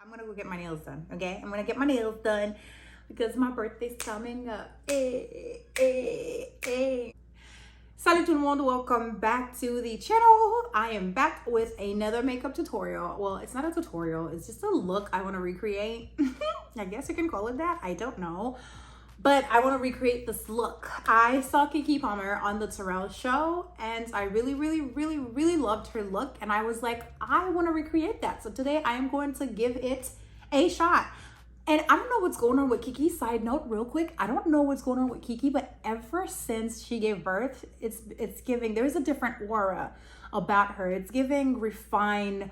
I'm gonna go get my nails done, okay? I'm gonna get my nails done because my birthday's coming up. Salut tout le monde, welcome back to the channel. I am back with another makeup tutorial. Well, it's not a tutorial, it's just a look I wanna recreate. I guess you can call it that, I don't know. But I wanna recreate this look. I saw Keke Palmer on the Terrell show and I really loved her look. And I was like, I wanna recreate that. So today I am going to give it a shot. And I don't know what's going on with Keke. Side note, real quick, I don't know what's going on with Keke, but ever since she gave birth, it's giving, there's a different aura about her. It's giving refined,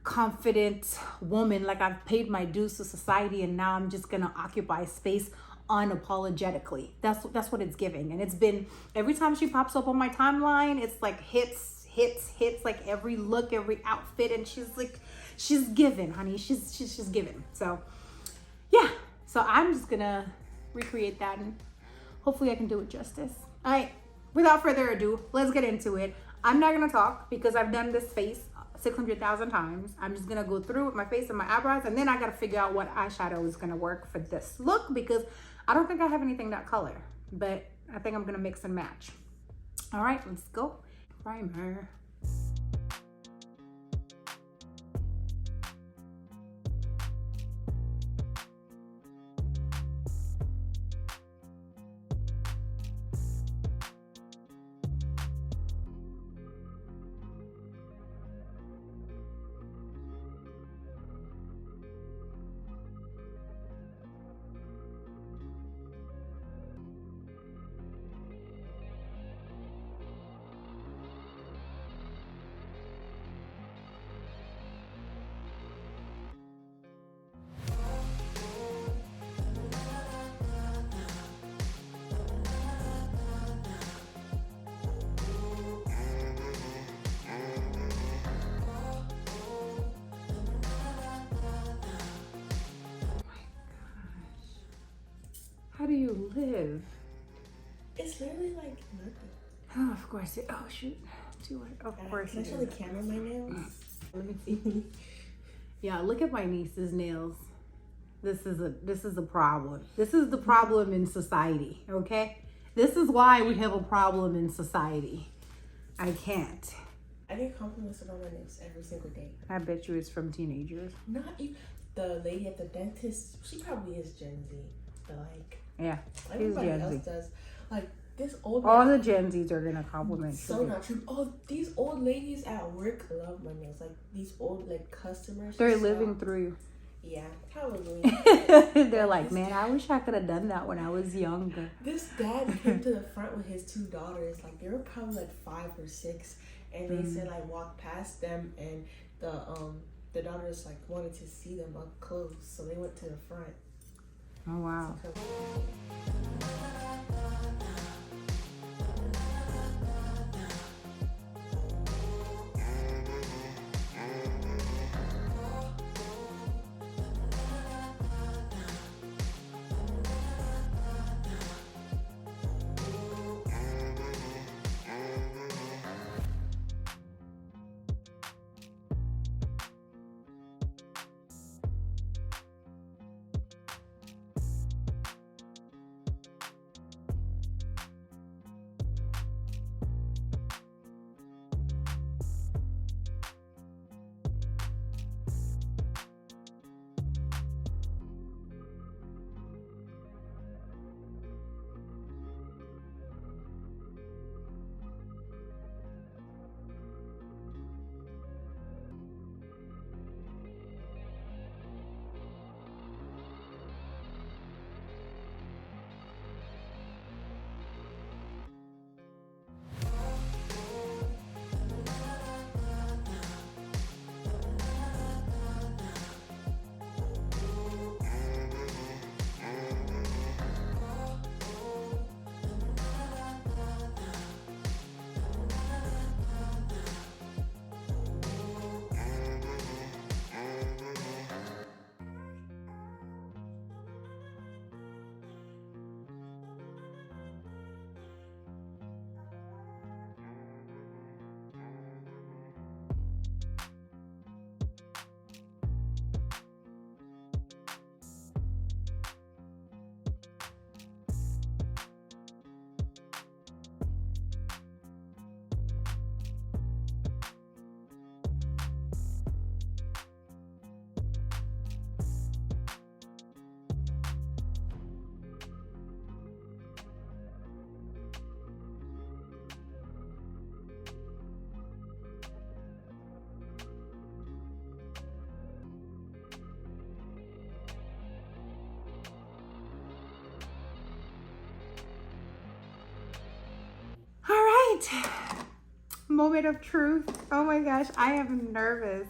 confident woman, like I've paid my dues to society and now I'm just gonna occupy space unapologetically. That's what it's giving. And it's been, every time she pops up on my timeline, it's like hits, like every look, every outfit, and she's given, honey. She's just given. So yeah, so I'm just gonna recreate that and hopefully I can do it justice. All right, without further ado, let's get into it. I'm not gonna talk because I've done this face 600,000 times. I'm just gonna go through with my face and my eyebrows, and then I gotta figure out what eyeshadow is gonna work for this look because I don't think I have anything that color, but I think I'm gonna mix and match. All right, let's go. Primer. How do you live? It's literally like nothing. Oh, of course it. Oh shoot. Too late. Of course. Can I show the camera my nails? Let me see. Yeah, look at my niece's nails. This is a problem. This is the problem in society. Okay. This is why we have a problem in society. I can't. I get compliments about my nails every single day. I bet you it's from teenagers. Not you. The lady at the dentist, she probably is Gen Z. But like, yeah, everybody else does. Like this old. All the Gen Zs are gonna compliment you. So not true. Oh, these old ladies at work love my nails. Like these old like customers. They're living through you. Yeah, probably. They're like, man, I wish I could have done that when I was younger. This dad came to the front with his two daughters. Like they were probably like 5 or 6, and they said like walk past them, and the daughters like wanted to see them up close, so they went to the front. Oh wow. right, moment of truth. Oh my gosh, I am nervous.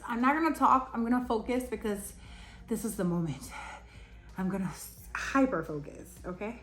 I'm not gonna talk, I'm gonna focus because this is the moment. I'm gonna hyper focus, okay?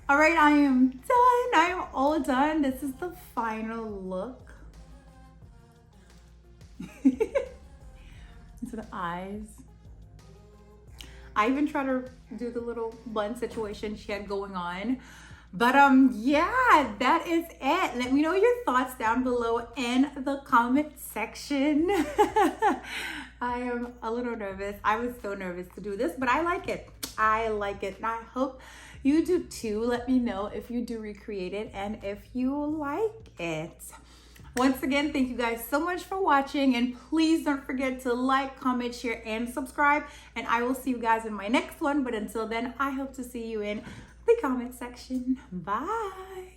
All right, I am done. I am all done. This is the final look. into the eyes. I even try to do the little bun situation she had going on. But yeah, that is it. Let me know your thoughts down below in the comment section. I am a little nervous. I was so nervous to do this, but I like it. I like it. And I hope you do too. Let me know if you do recreate it and if you like it. Once again, thank you guys so much for watching, and please don't forget to like, comment, share, and subscribe, and I will see you guys in my next one. But until then, I hope to see you in the comment section. Bye.